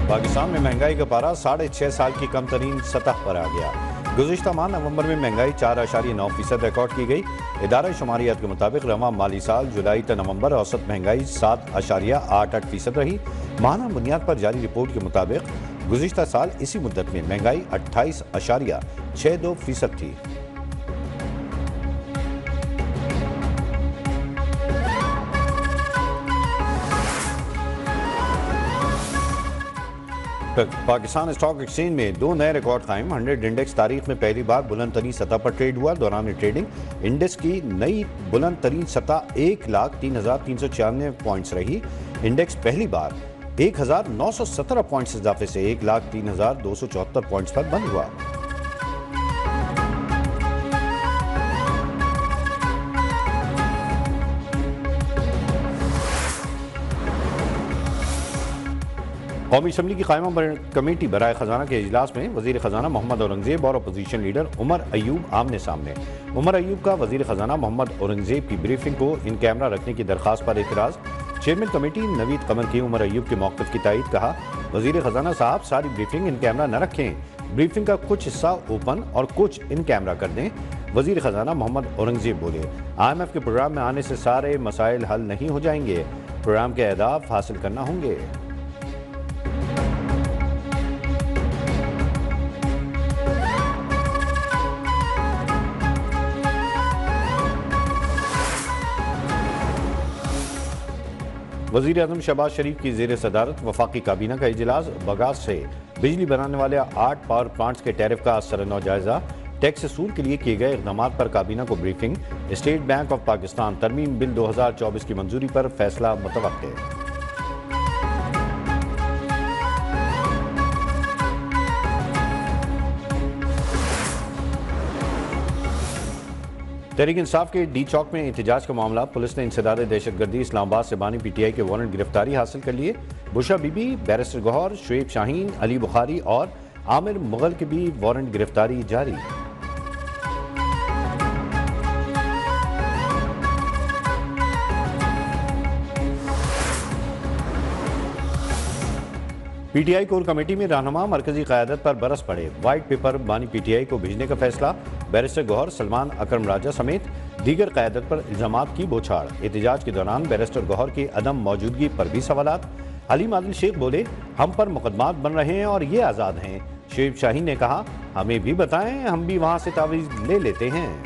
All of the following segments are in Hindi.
पाकिस्तान में महंगाई का पारा 6.5 साल की कम तरीन सतह पर आ गया। गुज़िश्ता माह नवंबर में महंगाई 4.9% रिकॉर्ड की गई। इदारा शुमारियात के मुताबिक रवां माली साल जुलाई से नवंबर औसत महंगाई 7.88% रही। माहाना बुनियाद पर जारी रिपोर्ट के मुताबिक गुज़िश्ता साल इसी मुद्दत में महंगाई 28.62% थी। पाकिस्तान स्टॉक एक्सचेंज में 2 नए रिकॉर्ड कायम। 100 इंडेक्स तारीख में पहली बार बुलंद तरीन सतह पर ट्रेड हुआ। दौरान ट्रेडिंग इंडेक्स की नई बुलंद तरीन सतह 1,03,396 पॉइंट्स रही। इंडेक्स पहली बार 1,917 पॉइंट्स इजाफे से 1,03,274 पॉइंट्स पर बंद हुआ। कौमी असम्बली की कायमा कमेटी बराए खजाना के इजलास में वजीर खजाना मोहम्मद औरंगजेब और अपोजिशन लीडर उमर अयूब आमने सामने। उमर अयूब का वजीर खजाना मोहम्मद औरंगजेब की ब्रीफिंग को इन कैमरा रखने की दरखास्त पर एतराज। चेयरमैन कमेटी नवीद कमर की उमर अयूब के मौक़िफ़ की तायीद। कहा, वजीर खजाना साहब सारी ब्रीफिंग इन कैमरा न रखें, ब्रीफिंग का कुछ हिस्सा ओपन और कुछ इन कैमरा कर दें। वजीर खजाना मोहम्मद औरंगजेब बोले, IMF के प्रोग्राम में आने से सारे मसाइल हल नहीं हो जाएंगे, प्रोग्राम के अहदाफ हासिल करना होंगे। वज़ीर आज़म शहबाज शरीफ की ज़ेर सदारत वफाकी काबीना का इजलास। बगास से बिजली बनाने वाले 8 पावर प्लांट्स के टैरिफ का सरनौ जायजा। टैक्स असूल के लिए किए गए इक़दाम पर काबीना को briefing. State bank of Pakistan तरमीम बिल 2024 की मंजूरी पर फैसला मुतवक्के। तहरीक इंसाफ के डी चौक में एहतजाज का मामला। पुलिस ने इंसदाद दहशतगर्दी इस्लामाबाद से बानी PTI के वारंट गिरफ्तारी हासिल कर लिए। बुशा बीबी, बैरिस्टर गौहर, शुएब शाहीन, अली बुखारी और आमिर मुगल की भी वारंट गिरफ्तारी जारी। PTI कोर कमेटी में रहनुमा मरकजी क़यादत पर बरस पड़े। वाइट पेपर बानी PTI को भेजने का फैसला। बैरिस्टर गौहर, सलमान अकरम राजा समेत दीगर क़यादत पर इल्ज़ामात की बौछार। एहतजाज के दौरान बैरिस्टर गौहर की अदम मौजूदगी पर भी सवालात। हलीम आदिल शेख बोले, हम पर मुकदमात बन रहे हैं और ये आज़ाद हैं। शुएब शाहीन ने कहा, हमें भी बताएं, हम भी वहाँ से तावीज़ ले लेते हैं।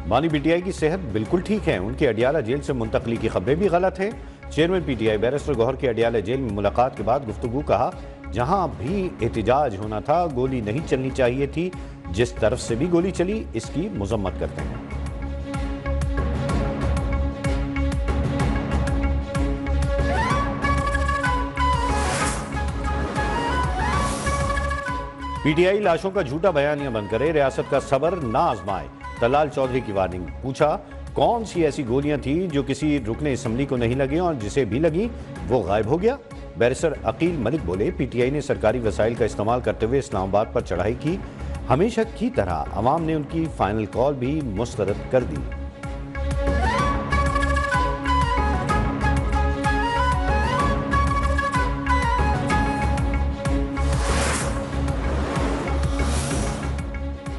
बानी PTI की सेहत बिल्कुल ठीक है। उनकी अडियाला जेल से मुंतकली की खबरें भी गलत हैं। चेयरमैन PTI बैरिस्टर गौहर की अडियाला जेल में मुलाकात के बाद गुफ्तगू। कहा, जहां भी एहतजाज होना था गोली नहीं चलनी चाहिए थी। जिस तरफ से भी गोली चली इसकी मजम्मत करते हैं। PTI लाशों का झूठा बयानिया बंद करे, रियासत का सबर ना आजमाए। तलाल चौधरी की वार्निंग। पूछा, कौन सी ऐसी गोलियां थी जो किसी रुकने असम्बली को नहीं लगी और जिसे भी लगी वो गायब हो गया। बैरिस्टर अकील मलिक बोले, PTI ने सरकारी वसाइल का इस्तेमाल करते हुए इस्लामाबाद पर चढ़ाई की। हमेशा की तरह अवाम ने उनकी फाइनल कॉल भी मुस्तरद कर दी।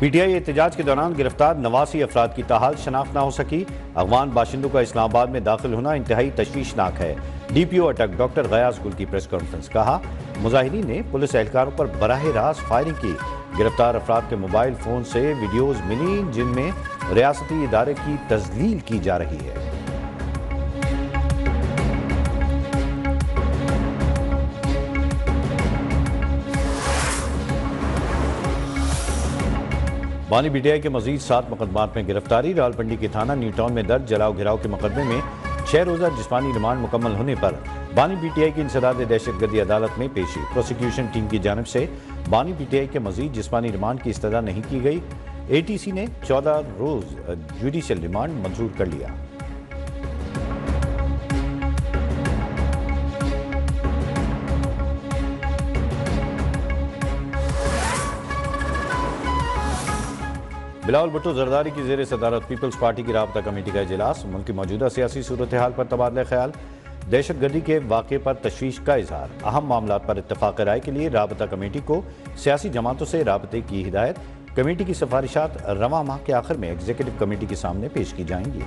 PTI एहतजाज के दौरान गिरफ्तार 89 अफराद की ताहाल शनाख्त न हो सकी। अफगान बाशिंदों का इस्लामाबाद में दाखिल होना इंतहाई तशवीशनाक है। DPO अटक डॉक्टर गयास गुल की प्रेस कॉन्फ्रेंस। कहा, मुजाहिरीन ने पुलिस एहलकारों पर बराह रास्त फायरिंग की। गिरफ्तार अफराद के मोबाइल फोन से वीडियोज मिली जिनमें रियासती इदारे की तजलील की जा रही है। बानी PTI के मजीद 7 मुकदमात में गिरफ्तारी। रावलपिंडी के थाना न्यू टाउन में दर्ज जलाओ घिराव के मुकदमे में 6 रोज़ा जिस्मानी रिमांड मुकम्मल होने पर बानी PTI की इंसदाद दहशतगर्दी अदालत में पेशी। प्रोसिक्यूशन टीम की जानिब से बानी PTI के मजीद जिस्मानी रिमांड की इस्तदा नहीं की गई। ATC ने 14 रोज़ जुडिशल रिमांड मंजूर कर लिया। बिलावल भुट्टो जरदारी की ज़ेर सदारत पीपल्स पार्टी की राबता कमेटी का इजलास। मुल्क की मौजूदा सियासी सूरत हाल पर तबादला ख्याल, दहशत गर्दी के वाक़े पर तशवीश का इजहार, अहम मामला पर इत्तफाक राय के लिए राबता कमेटी को सियासी जमातों से राबते की हिदायत। कमेटी की सिफारिशात रवां माह के आखिर में एग्जीक्यूटिव कमेटी के सामने पेश की जाएंगी।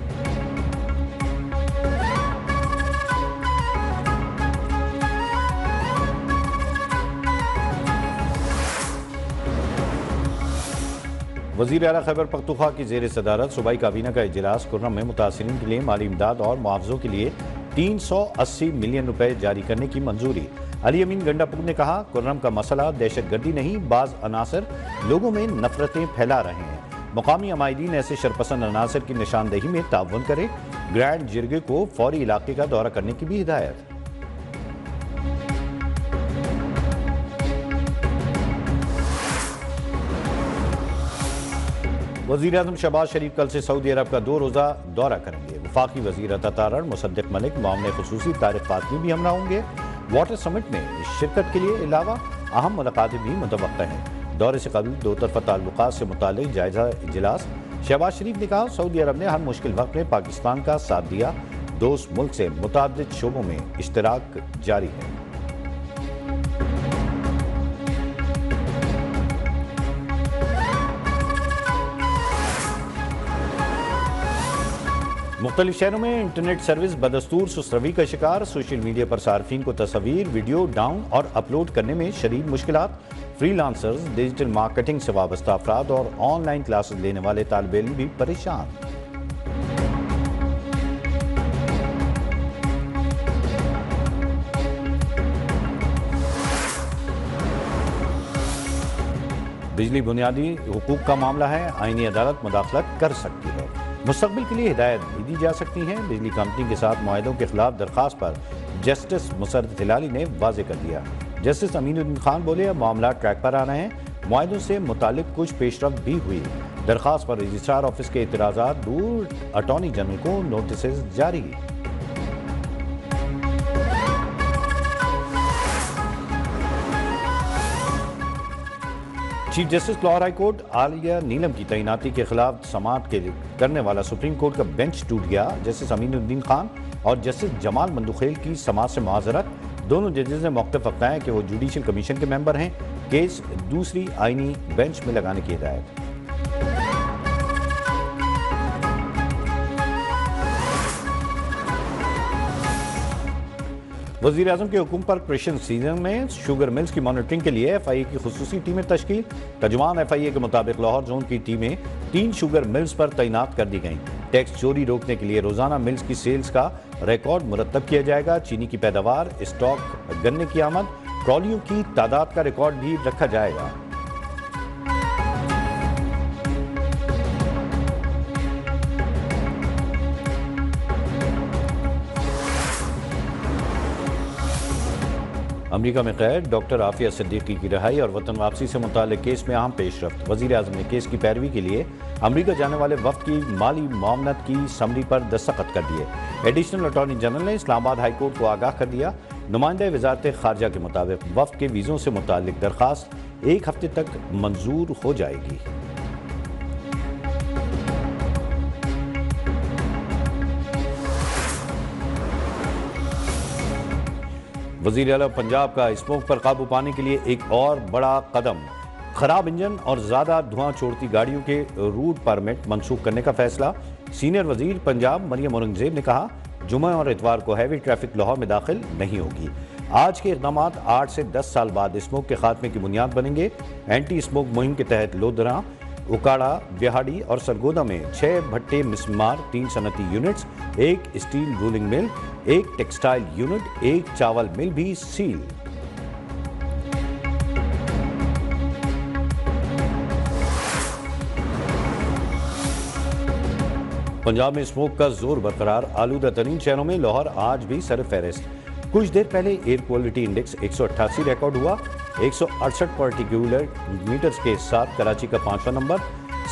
वज़ीर आला खैबर पख्तूनख्वा की ज़ेर सदारत सूबाई काबीना का इजलास। खुर्रम में मुतासिरीन के लिए माली इमदाद और मुआवजों के लिए 380 मिलियन रुपए जारी करने की मंजूरी। अली अमीन गंडापुर ने कहा, खुर्रम का मसला दहशत गर्दी नहीं, बाज़ अनासर लोगों में नफरतें फैला रहे हैं। मुकामी अमायदीन ऐसे शरपसंद अनासर की निशानदेही में ताउन करें। ग्रैंड जिरगे को फौरी इलाके का दौरा करने की भी हिदायत। वज़ीर आज़म शहबाज शरीफ कल से सऊदी अरब का 2 रोज़ा दौरा करेंगे। वफाकी वज़ीर अतातारण मुसद्दिक मलिक, मामले खुसूसी तारिक फातमी भी हमरा होंगे। वाटर समिट में शिरकत के लिए अलावा अहम मुलाकातें भी मुतवक्का हैं। दौरे से कबल दो तरफ़ा ताल्लुकात से मुताल्लिक़ जायज़ा इजलास। शहबाज शरीफ ने कहा, सऊदी अरब ने हर मुश्किल वक्त में पाकिस्तान का साथ दिया। दोस्त मुल्क से मुताद्दिद शोबों में इश्तराक जारी है। मुख्तलिफ शहरों में इंटरनेट सर्विस बदस्तूर सुस्रवी का शिकार। सोशल मीडिया पर सार्फिन को तस्वीर वीडियो डाउन और अपलोड करने में शदीद मुश्किलात। फ्रीलांसर्स, डिजिटल मार्केटिंग से वाबस्ता अफराद और ऑनलाइन क्लासेस लेने वाले तालिब इल्म भी परेशान। बिजली बुनियादी हुकूक का मामला है, आईनी अदालत मुदाखलत कर सकती है। मुस्तकबिल के लिए हिदायत भी दी जा सकती हैं। बिजली कंपनी के साथ मुआहदों के खिलाफ दरखास्त पर जस्टिस मुसर्रत हिलाली ने वाजे कर दिया। जस्टिस अमीनुद्दीन खान बोले, अब मामला ट्रैक पर आ रहे हैं। मुआहदों से मुतालिक कुछ पेशरफ्त भी हुई। दरखास्त पर रजिस्ट्रार ऑफिस के इतराज़ात दूर, अटॉर्नी जनरल को नोटिस जारी। Chief justice Lahore high court Aalia Neelam की तैनाती के खिलाफ समाअत के करने वाला सुप्रीम कोर्ट का बेंच टूट गया। जस्टिस अमीनुद्दीन खान और जस्टिस जमाल मंदुखेल की समाअत से मुआज़रत। दोनों जजेस ने मौक़िफ़ अपनाया कि वो जुडिशल कमीशन के मेंबर हैं। केस दूसरी आईनी बेंच में लगाने की हिदायत। वज़ीर आज़म के हुक्म पर कृषि सीजन में शुगर मिल्स की मॉनिटरिंग के लिए FIA की खुसूसी टीमें तश्कील। तर्जुमान FIA के मुताबिक लाहौर जोन की टीमें 3 शुगर मिल्स पर तैनात कर दी गईं। टैक्स चोरी रोकने के लिए रोजाना मिल्स की सेल्स का रिकॉर्ड मुरतब किया जाएगा। चीनी की पैदावार, स्टॉक, गन्ने की आमद, ट्रॉलियों की तादाद का रिकॉर्ड भी रखा जाएगा। अमेरिका में कैद डॉक्टर आफिया सिद्दीकी की रिहाई और वतन वापसी से मुताल्लिक केस में अहम पेशरफ्त। वज़ीर आज़म ने केस की पैरवी के लिए अमेरिका जाने वाले वफ्द की माली मामलत की समरी पर दस्तखत कर दिए। एडिशनल अटॉर्नी जनरल ने इस्लामाबाद हाई कोर्ट को आगाह कर दिया। नुमाइंदा वज़ारत ख़ारजा के मुताबिक वफ्द के वीज़ों से मुताल्लिक दरख्वास्त 1 हफ्ते तक मंजूर हो जाएगी। वज़ीर आला पंजाब का स्मोक पर काबू पाने के लिए एक और बड़ा कदम। खराब इंजन और ज़्यादा धुआं छोड़ती गाड़ियों के रूट परमिट मनसूख करने का फैसला। सीनियर वज़ीर पंजाब मरियम औरंगज़ेब ने कहा, जुमे और इतवार को हैवी ट्रैफिक लाहौर में दाखिल नहीं होगी। आज के इक़दाम 8 से 10 साल बाद स्मोक के खात्मे की बुनियाद बनेंगे। एंटी स्मोक मुहिम के तहत लोधरा, उकाड़ा, बिहाड़ी और सरगोदा में 6 भट्टे मिसमार, 3 सनती units, 1 steel rolling mill, 1 textile unit, 1 चावल मिल भी सील। पंजाब में स्मोक का जोर बरकरार। आलूदा तरीन शहरों में लाहौर आज भी सरफहरिस्त। कुछ देर पहले एयर क्वालिटी इंडेक्स 188 रिकॉर्ड हुआ। 168 पार्टिकुलर मीटर्स के साथ कराची का 5वां नंबर।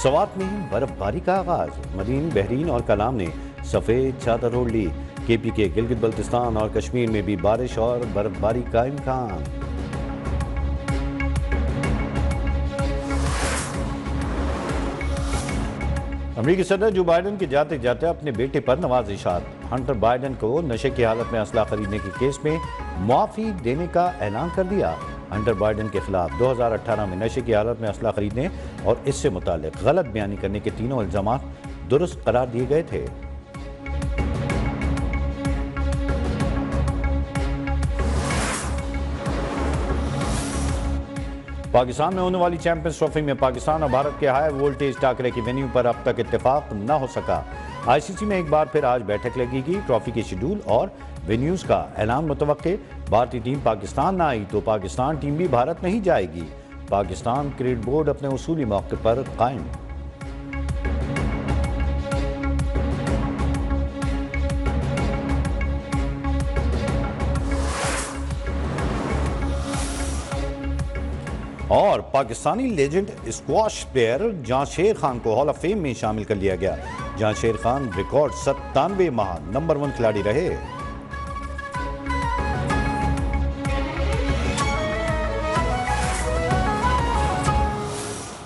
सवात में बर्फबारी का आगाज। मदीन, बहरीन और कलाम ने सफ़ेद चादर ओढ़ ली। KP के गिलगित बल्तिस्तान और कश्मीर में भी बारिश और बर्फबारी का इम्कान। अमेरिकी सदर जो बाइडन के जाते जाते अपने बेटे पर नवाजिशात। हंटर बाइडन को नशे की हालत में असला खरीदने के केस में मुआफी देने का ऐलान कर दिया। हंटर बाइडन के खिलाफ 2018 में नशे की हालत में असला खरीदने और इससे मुतालिक गलत बयानी करने के तीनों इल्जाम दुरुस्त करार दिए गए थे। पाकिस्तान में होने वाली चैंपियंस ट्रॉफी में पाकिस्तान और भारत के हाई वोल्टेज टाकरे की वेन्यू पर अब तक इत्तेफाक न हो सका। आईसीसी में एक बार फिर आज बैठक लगेगी। ट्रॉफी के शेड्यूल और वेन्यूज का ऐलान मुतवक्के। भारतीय टीम पाकिस्तान ना आई तो पाकिस्तान टीम भी भारत नहीं जाएगी। पाकिस्तान क्रिकेट बोर्ड अपने उसूली मौके पर कायम। और Pakistani legend squash player Jansher Khan को हॉल ऑफ फेम में शामिल कर लिया गया। जांशेर खान रिकॉर्ड 97 माह नंबर 1 खिलाड़ी रहे।